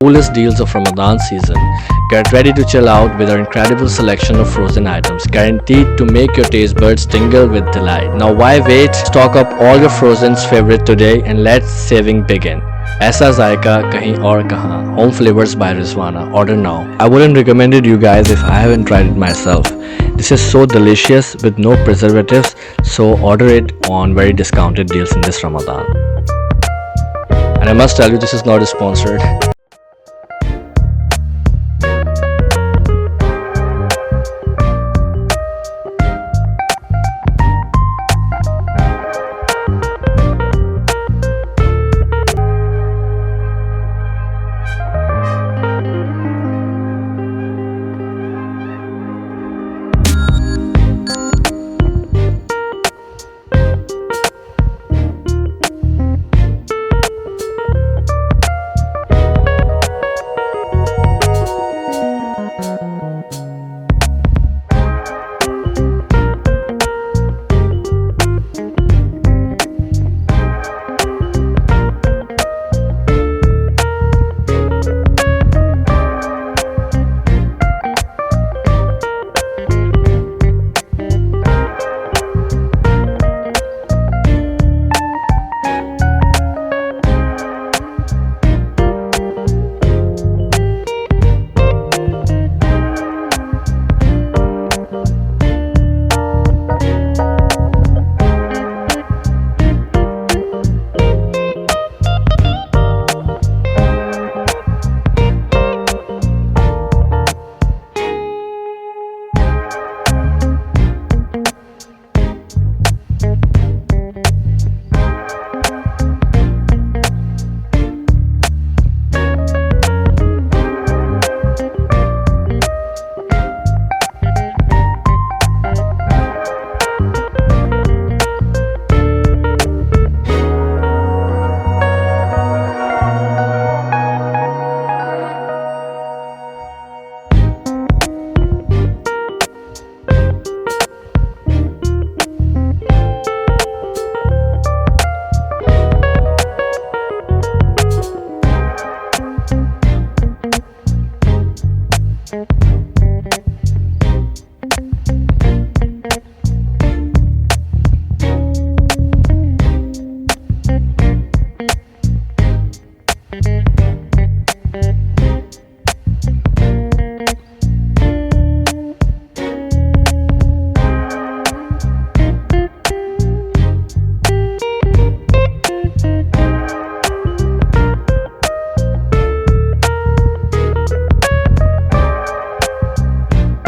Coolest deals of Ramadan season. Get ready to chill out with our incredible selection of frozen items, guaranteed to make your taste buds tingle with delight. Now why wait? Stock up all your frozen's favorite today and let saving begin. ऐसा जायका कहीं और कहाँ. Home flavors by Rizwana. Order now. I wouldn't recommend it you guys if I haven't tried it myself. This is so delicious with no preservatives, so order it on very discounted deals in this Ramadan. And I must tell you, this is not sponsored.